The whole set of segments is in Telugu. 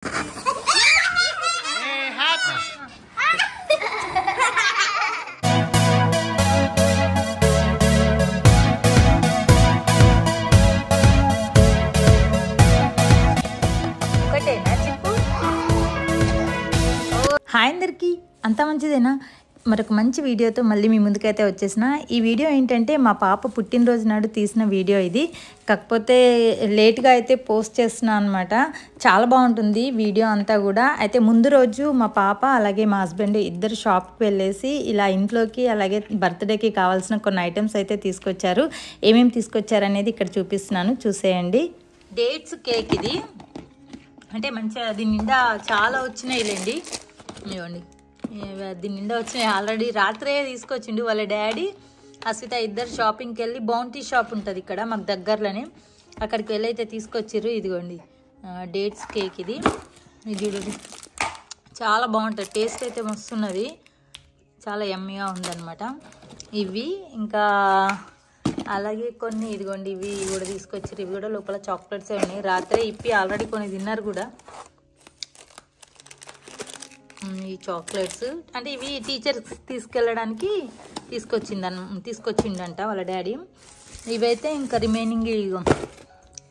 హాయ్ అందరికీ, అంతా మంచిదేనా? మరొక మంచి వీడియోతో మళ్ళీ మీ ముందుకైతే వచ్చేసిన. ఈ వీడియో ఏంటంటే మా పాప పుట్టినరోజు నాడు తీసిన వీడియో ఇది. కాకపోతే లేట్గా అయితే పోస్ట్ చేస్తున్నాను అనమాట. చాలా బాగుంటుంది వీడియో అంతా కూడా. అయితే ముందు రోజు మా పాప అలాగే మా హస్బెండ్ ఇద్దరు షాప్కి వెళ్ళేసి ఇలా ఇంట్లోకి అలాగే బర్త్డేకి కావాల్సిన కొన్ని ఐటమ్స్ అయితే తీసుకొచ్చారు. ఏమేమి తీసుకొచ్చారు అనేది ఇక్కడ చూపిస్తున్నాను, చూసేయండి. డేట్స్ కేక్ ఇది. అంటే మంచిగా దీని నిండా చాలా వచ్చినాయిలేండి. ఇవ్వండి, దీని నిండా వచ్చినాయి. ఆల్రెడీ రాత్రే తీసుకొచ్చిండు వాళ్ళ డాడీ. అస్విత ఇద్దరు షాపింగ్కి వెళ్ళి బౌంటీ షాప్ ఉంటుంది ఇక్కడ మాకు దగ్గరలోనే, అక్కడికి వెళ్ళి అయితే తీసుకొచ్చిర్రు. ఇదిగోండి డేట్స్ కేక్ ఇది. చూడండి చాలా బాగుంటుంది, టేస్ట్ అయితే మస్తున్నది, చాలా యమ్మీగా ఉందన్నమాట. ఇవి ఇంకా అలాగే కొన్ని ఇదిగోండి ఇవి కూడా తీసుకొచ్చారు. ఇవి కూడా లోపల చాక్లెట్సే ఉన్నాయి. రాత్రే ఇప్పి ఆల్రెడీ కొన్ని తిన్నారు కూడా. ఈ చాక్లెట్స్ అంటే ఇవి టీచర్స్ తీసుకెళ్ళడానికి తీసుకొచ్చిండంట వాళ్ళ డాడీ. ఇవైతే ఇంకా రిమైనింగ్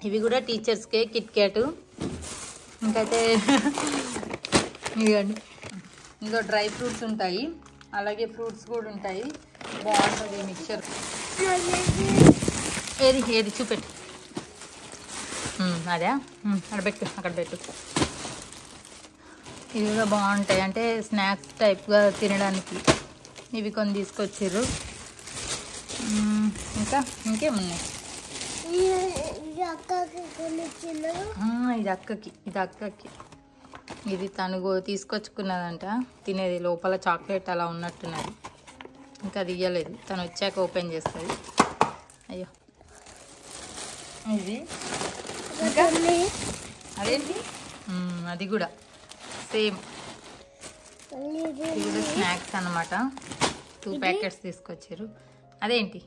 ఇవి కూడా టీచర్స్కే కిట్ క్యాట్. ఇంకైతే ఇదిగోండి ఇంకో డ్రై ఫ్రూట్స్ ఉంటాయి, అలాగే ఫ్రూట్స్ కూడా ఉంటాయి. బాగుంటుంది మిక్చర్. ఏది ఏది చూపెట్టు, అదే అక్కడ పెట్టు. ఇవి కూడా బాగుంటాయి, అంటే స్నాక్స్ టైప్గా తినడానికి. ఇవి కొన్ని తీసుకొచ్చారు. ఇంకా ఇంకేమున్నాయి? ఇది అక్కకి ఇది తను తీసుకొచ్చుకున్నదంట తినేది. లోపల చాక్లెట్ అలా ఉన్నట్టున్నది, ఇంకా అది ఇయ్యలేదు, తను వచ్చాక ఓపెన్ చేస్తుంది. అయ్యో ఇది ఇంకా అదేంటి, అది కూడా సేమ్. ఇది కూడా స్నాక్స్ అన్నమాట. 2 ప్యాకెట్స్ తీసుకొచ్చారు. అదేంటి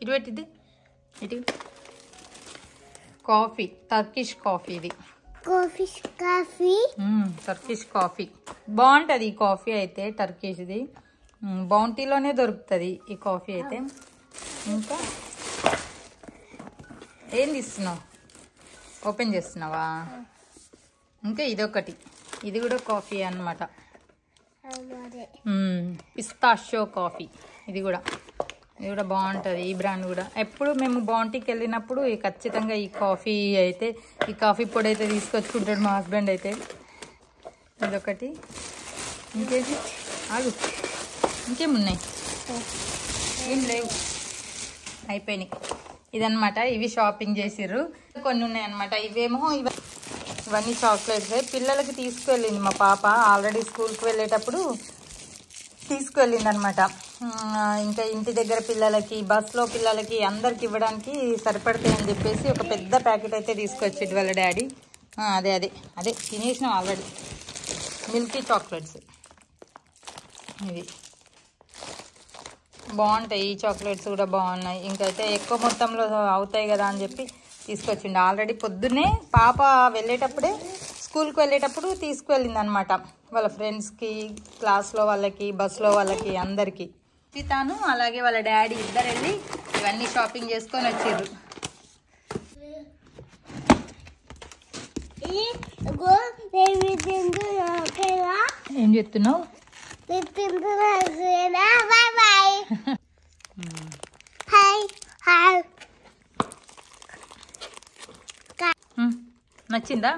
ఇటు పెట్టిద్ది, ఇటు కాఫీ, టర్కిష్ కాఫీ. ఇది టర్కిష్ కాఫీ బాగుంటుంది. ఈ కాఫీ అయితే టర్కిష్ది బౌంటీలోనే దొరుకుతుంది ఈ కాఫీ అయితే. ఇంకా ఏం తీస్తున్నావు, ఓపెన్ చేస్తున్నావా? ఇంకా ఇదొకటి, ఇది కూడా కాఫీ అన్నమాట, పిస్తాషియో కాఫీ. ఇది కూడా బాగుంటుంది, ఈ బ్రాండ్ కూడా. ఎప్పుడు మేము బౌంటీకి వెళ్ళినప్పుడు ఖచ్చితంగా ఈ కాఫీ పొడి అయితే తీసుకొచ్చుకుంటాడు మా హస్బెండ్ అయితే. ఇదొకటి. ఇంకేది ఆగు, ఇంకేమున్నాయి? ఏం లేవు, అయిపోయినాయి. ఇదన్నమాట, ఇవి షాపింగ్ చేసిర్రు. కొన్ని ఉన్నాయి అన్నమాట. ఇవేమో ఇవన్నీ చాక్లెట్స్ పిల్లలకి తీసుకువెళ్ళింది మా పాప. ఆల్రెడీ స్కూల్కి వెళ్ళేటప్పుడు తీసుకువెళ్ళింది అనమాట. ఇంకా ఇంటి దగ్గర పిల్లలకి, బస్లో పిల్లలకి అందరికి ఇవ్వడానికి సరిపడతాయి అని చెప్పేసి ఒక పెద్ద ప్యాకెట్ అయితే తీసుకొచ్చేది వాళ్ళ డాడీ. అదే తినేసినాం ఆల్రెడీ. మిల్కీ చాక్లెట్స్ ఇవి బాగుంటాయి. ఈ చాక్లెట్స్ కూడా బాగున్నాయి. ఇంకైతే ఎక్కువ మొత్తంలో అవుతాయి కదా అని చెప్పి తీసుకొచ్చిండు. ఆల్రెడీ పొద్దున్నే పాప వెళ్ళేటప్పుడే, స్కూల్కి వెళ్ళేటప్పుడు తీసుకువెళ్ళింది అనమాట వాళ్ళ ఫ్రెండ్స్కి, క్లాస్లో వాళ్ళకి, బస్లో వాళ్ళకి, అందరికీ. తాను అలాగే వాళ్ళ డాడీ ఇద్దరు వెళ్ళి ఇవన్నీ షాపింగ్ చేసుకొని వచ్చిర్రు. ఏం చెప్తున్నావు? నచ్చిందా?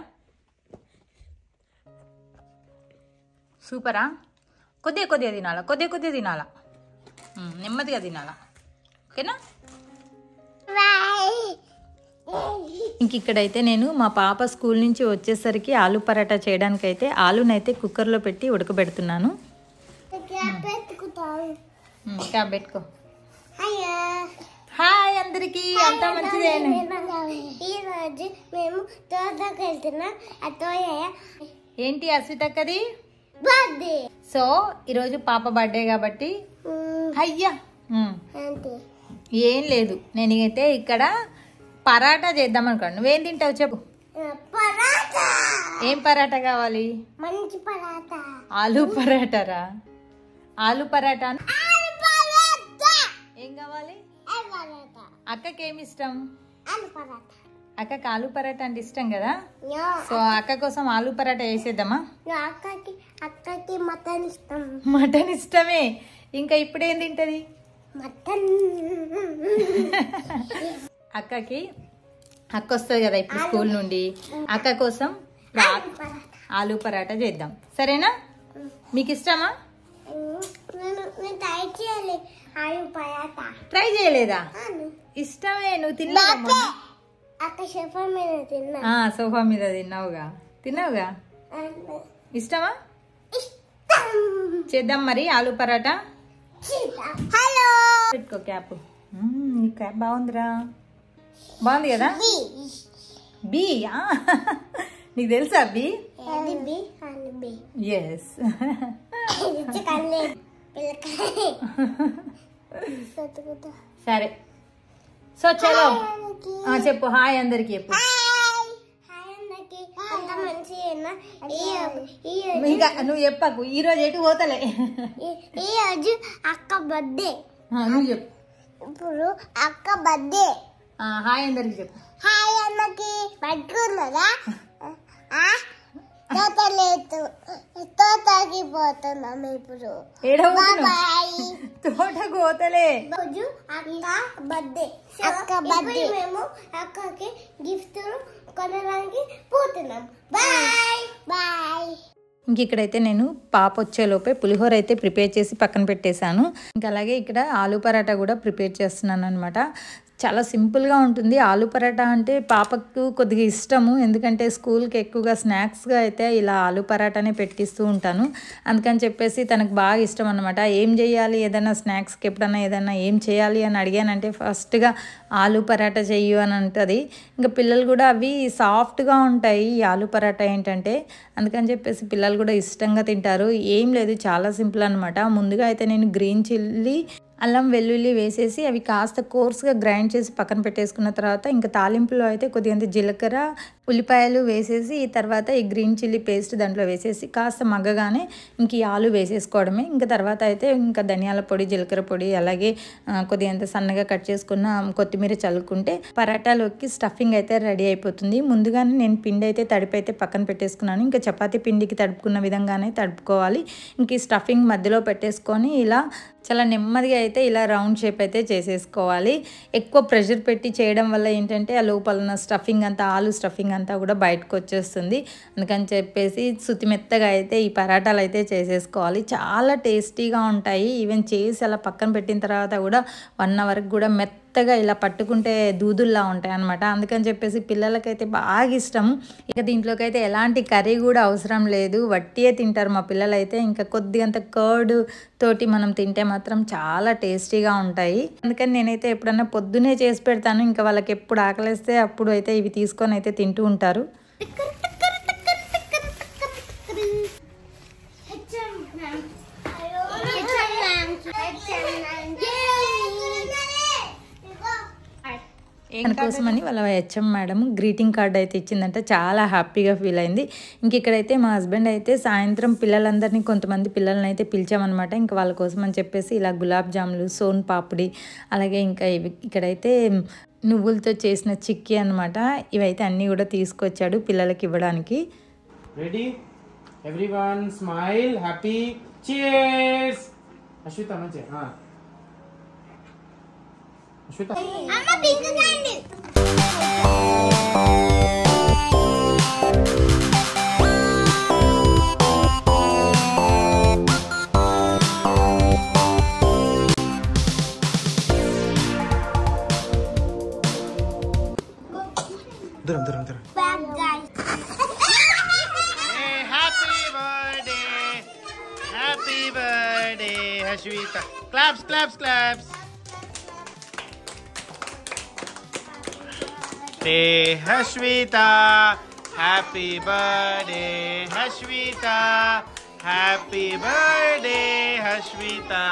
సూపరా? కొద్దిగా తినాలా, నెమ్మదిగా తినాలా, ఓకేనా? ఇంక ఇక్కడైతే నేను మా పాప స్కూల్ నుంచి వచ్చేసరికి ఆలు పరాటా చేయడానికైతే ఆలునైతే కుక్కర్లో పెట్టి ఉడకబెడుతున్నాను. క్యాబ్ పెట్టుకో. హాయ్ అందరికి, అంతా మంచిదేనా? ఏంటి అస్వితక్కది బర్త్డే. సో ఈరోజు పాప బర్త్డే కాబట్టి అయ్యా ఏం లేదు, నేనైతే ఇక్కడ పరాటా చేద్దాం అనుకోండి. నువ్వేం తింటావు చెప్పు? ఏం పరాటా కావాలి? మంచి పరాటా. ఆలు పరాటారా? ఆలు పరాటా. ఏం కావాలి? అక్కకి ఏమి ఇష్టం? అక్కకి ఆలు పరాటా అంటే ఇష్టం కదా. సో అక్క కోసం ఆలు పరాటా వేసేద్దామా? అక్కకి మటన్ ఇష్టం. మటన్ ఇష్టమే. ఇంకా ఇప్పుడేం తింటది? మటన్. అక్కకి అక్క వస్తుంది కదా ఇప్పుడు స్కూల్ నుండి. అక్క కోసం ఆలు పరాటా చేద్దాం, సరేనా? మీకు ఇష్టమా? ట్రై చేయలేదా? ఇష్టమే. నువ్వు తిన్నావా? సోఫా మీద తిన్నావుగా. ఇష్టమా? చేద్దాం మరి ఆలు పరాటా. పెట్టుకో క్యాప్. ఈ క్యాప్ బాగుందిరా. బాగుంది కదా. బి నీకు తెలుసా బి? ఎస్. సరే. సో చలో చెప్పు హాయ్ అందరికి చెప్పు. ఇంకా నువ్వు చెప్పకు. ఈ రోజు ఎటు పోతలే. ఈ రోజు అక్క బర్త్డే. నువ్వు చెప్పు. ఇప్పుడు అక్క బర్త్డే. హాయ్ అందరికి చెప్పు. హాయ్ అన్నకి పట్టుకున్నదా? తోటలేదు, తోటకి పోతున్నాం ఇప్పుడు. తోటకు పోతలే. రోజు అక్క బర్త్డే. అక్క బర్త్డే. మేము అక్కకి గిఫ్ట్ కొనడానికి పోతున్నాం. Bye bye. ఇంక ఇక్కడైతే నేను పాప వచ్చేలోపే పులిహోర అయితే ప్రిపేర్ చేసి పక్కన పెట్టేశాను. ఇంకా అలాగే ఇక్కడ ఆలు పరాటా కూడా ప్రిపేర్ చేస్తున్నాను అనమాట. చాలా సింపుల్గా ఉంటుంది. ఆలు పరాటా అంటే పాపకు కొద్దిగా ఇష్టము, ఎందుకంటే స్కూల్కి ఎక్కువగా స్నాక్స్గా అయితే ఇలా ఆలు పరాటానే పెట్టిస్తూ ఉంటాను. అందుకని చెప్పేసి తనకు బాగా ఇష్టం అనమాట. ఏం చేయాలి, ఏదైనా స్నాక్స్కి ఎప్పుడన్నా ఏదైనా ఏం చేయాలి అని అడిగానంటే ఫస్ట్గా ఆలు పరాటా చెయ్యు అని అంటుంది. ఇంకా పిల్లలు కూడా అవి సాఫ్ట్గా ఉంటాయి ఈ ఆలు పరాటా ఏంటంటే, అందుకని చెప్పేసి పిల్లలు కూడా ఇష్టంగా తింటారు. ఏం లేదు, చాలా సింపుల్ అనమాట. ముందుగా అయితే నేను గ్రీన్ చిల్లీ, అల్లం వెల్లుల్లి వేసేసి అవి కాస్త కోర్స్గా గ్రైండ్ చేసి పక్కన పెట్టేసుకున్న తర్వాత ఇంకా తాలింపులో అయితే కొద్దిగా జీలకర్ర, ఉల్లిపాయలు వేసేసి ఈ తర్వాత ఈ గ్రీన్ చిల్లీ పేస్ట్ దాంట్లో వేసేసి కాస్త మగ్గగానే ఇంక ఈ ఆలు వేసేసుకోవడమే. ఇంకా తర్వాత అయితే ఇంకా ధనియాల పొడి, జీలకర్ర పొడి, అలాగే కొద్దిగా సన్నగా కట్ చేసుకున్న కొత్తిమీర చల్లుకుంటే పరాటాలోకి స్టఫింగ్ అయితే రెడీ అయిపోతుంది. ముందుగానే నేను పిండి అయితే తడిపి అయితే పక్కన పెట్టేసుకున్నాను. ఇంకా చపాతీ పిండికి తడుపుకున్న విధంగానే తడుపుకోవాలి. ఇంక ఈ స్టఫింగ్ మధ్యలో పెట్టేసుకొని ఇలా చాలా నెమ్మదిగా అయితే ఇలా రౌండ్ షేప్ అయితే చేసేసుకోవాలి. ఎక్కువ ప్రెషర్ పెట్టి చేయడం వల్ల ఏంటంటే ఆ లోపల ఉన్న స్టఫింగ్ అంతా, ఆలు స్టఫింగ్ అంతా కూడా బయటకు వచ్చేస్తుంది. అందుకని చెప్పేసి శుతిమెత్తగా అయితే ఈ పరాటాలు అయితే చేసేసుకోవాలి. చాలా టేస్టీగా ఉంటాయి. ఈవెన్ చేసి అలా పక్కన పెట్టిన తర్వాత కూడా 1 అవర్ కూడా మెత్తగా ఇలా పట్టుకుంటే దూదుల్లా ఉంటాయి అనమాట. అందుకని చెప్పేసి పిల్లలకైతే బాగా ఇష్టం. ఇక దీంట్లోకి అయితే ఎలాంటి కర్రీ కూడా అవసరం లేదు, వట్టియే తింటారు మా పిల్లలైతే. ఇంకా కొద్దిగంత కర్డ్ తోటి మనం తింటే మాత్రం చాలా టేస్టీగా ఉంటాయి. అందుకని నేనైతే ఎప్పుడన్నా పొద్దునే చేసి పెడతాను. ఇంకా వాళ్ళకి ఎప్పుడు ఆకలిస్తే అప్పుడు అయితే ఇవి తీసుకొని అయితే తింటూ ఉంటారు. అందుకోసమని వాళ్ళ హెచ్ఎం మేడం గ్రీటింగ్ కార్డ్ అయితే ఇచ్చిందంట. చాలా హ్యాపీగా ఫీల్ అయింది. ఇంక ఇక్కడైతే మా హస్బెండ్ అయితే సాయంత్రం పిల్లలందరినీ, కొంతమంది పిల్లల్ని అయితే పిలిచామన్నమాట. ఇంకా వాళ్ళ కోసం అని చెప్పేసి ఇలా గులాబ్ జాములు, సోన్ పాపిడి, అలాగే ఇంకా ఇక్కడైతే నువ్వులతో చేసిన చిక్కీ అనమాట. ఇవైతే అన్నీ కూడా తీసుకొచ్చాడు పిల్లలకి ఇవ్వడానికి. Ready everyone, smile, happy, cheers. Ashwitha మంచి అశ్విత అమ్మ పింక్ క్యాండిల్. దూరం దూరం దూరం. Happy birthday, Hashwita. Claps, claps, claps. Hey, Hashwita. Happy birthday, Hashwita. Happy birthday, Hashwita.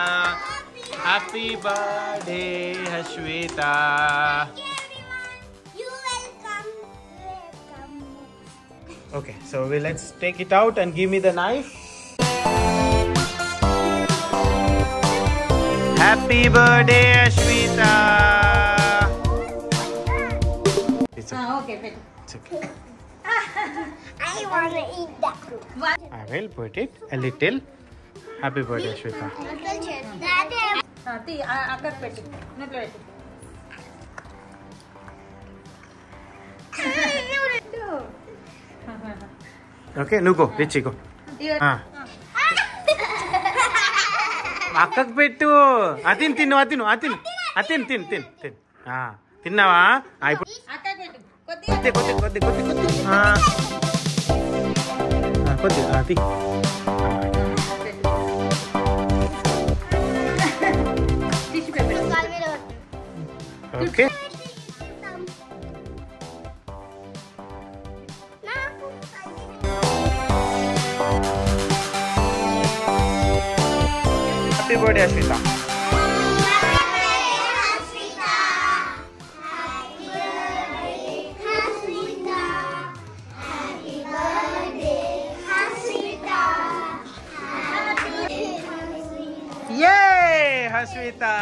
Happy birthday, Hashwita. You welcome. Okay, so let's take it out and give me the knife. Happy birthday, Ashwita. It's okay. Okay పెట్టు. It's okay. I want to eat that. I will put it a little. Happy birthday, Ashwita. Daddy, అక్కడికి పెట్టు, నోట్లో పెట్టు. Okay, nu go. Richie, go. అక్కకు పెట్టు. అతిన్ తిను. తిన్నావా? ఇప్పుడు అక్కడికి పెట్టు, కొద్దిగా కొద్ది అది tissue paper. Okay. Happy birthday Ashwitha. Yay, Ashwita.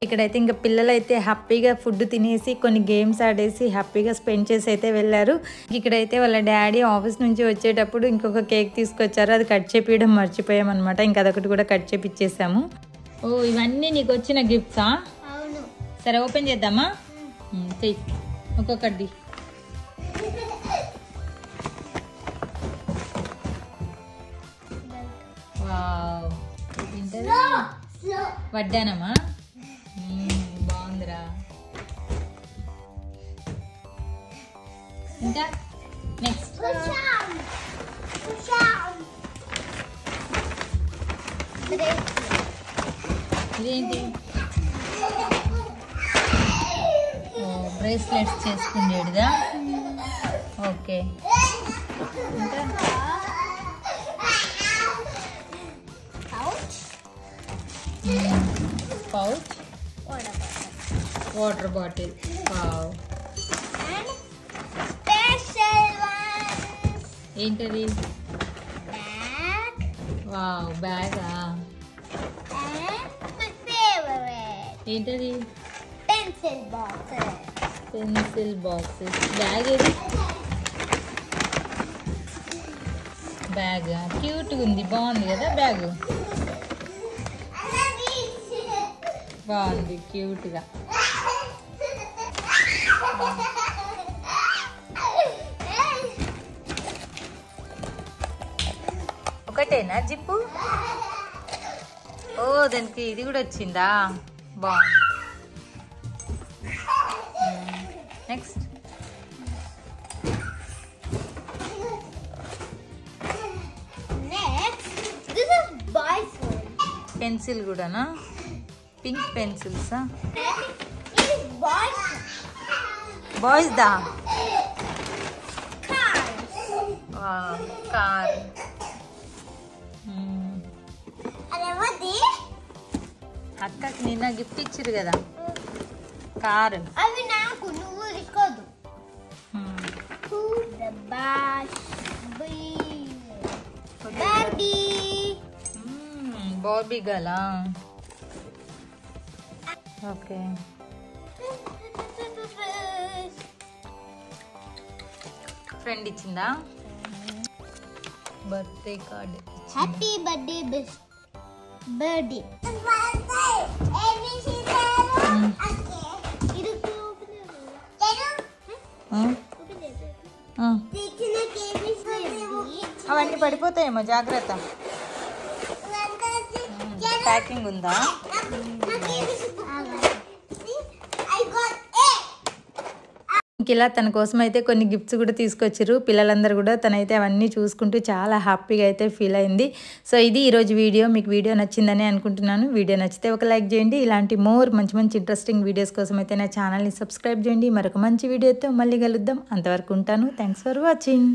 ఇక్కడైతే ఇంకా పిల్లలు అయితే హ్యాపీగా ఫుడ్ తినేసి కొన్ని గేమ్స్ ఆడేసి హ్యాపీగా స్పెండ్ చేసి అయితే వెళ్ళారు. ఇక్కడైతే వాళ్ళ డాడీ ఆఫీస్ నుంచి వచ్చేటప్పుడు ఇంకొక కేక్ తీసుకొచ్చారు, అది కట్ చేపించడం మర్చిపోయామన్నమాట. ఇంకా అదొకటి కూడా కట్ చేపిచ్చేసాము. ఓ ఇవన్నీ నీకు వచ్చిన గిఫ్ట్సా? అవును. సరే ఓపెన్ చేద్దామా? చెయ్యి ఒక్కొక్కటి. వావ్, ఏంటది? వడ్డానమా? బాగుందిరా. ఇంకా నెక్స్ట్ ఇదేంటి? బ్రేస్లెట్స్ చేసుకునేడుదా? ఓకే. ఇంకా పౌచ్, వాటర్ బాటిల్. వావ్, ఏంటది? వావ్, బ్యాగా? ఏంటది? Pencil boxes. Pencil boxes. Bag ఏది? బ్యాగ్ క్యూట్గా ఉంది, బాగుంది కదా బ్యాగ్? బాగుంది క్యూట్గా. ఒకటేనా జిప్పు? ఓ దానికి ఇది కూడా వచ్చిందా? బాగుంది. నెక్స్ట్ పెన్సిల్ కూడానా? పింక్ పెన్సిల్సా? బాయ్స్ దా? కార్. అక్కకి నిన్న గిఫ్ట్ ఇచ్చిరు కదా కారు. అవి నాకు, నువ్వు తీసుకోదు. బాబీ గలా? ఓకే. ఫ్రెండ్ ఇచ్చిందా? Birthday card. Happy birthday birthday. అవన్నీ పడిపోతాయేమో, జాగ్రత్త. ప్యాకింగ్ ఉందా? ఇంక ఇలా తన కోసం అయితే కొన్ని గిఫ్ట్స్ కూడా తీసుకొచ్చారు పిల్లలందరూ కూడా. తనైతే అవన్నీ చూసుకుంటూ చాలా హ్యాపీగా అయితే ఫీల్ అయింది. సో ఇది ఈరోజు వీడియో. మీకు వీడియో నచ్చిందని అనుకుంటున్నాను. వీడియో నచ్చితే ఒక లైక్ చేయండి. ఇలాంటి మంచి మంచి ఇంట్రెస్టింగ్ వీడియోస్ కోసం అయితే నా ఛానల్ని సబ్స్క్రైబ్ చేయండి. మరొక మంచి వీడియోతో మళ్ళీ కలుద్దాం. అంతవరకు ఉంటాను. Thanks for watching.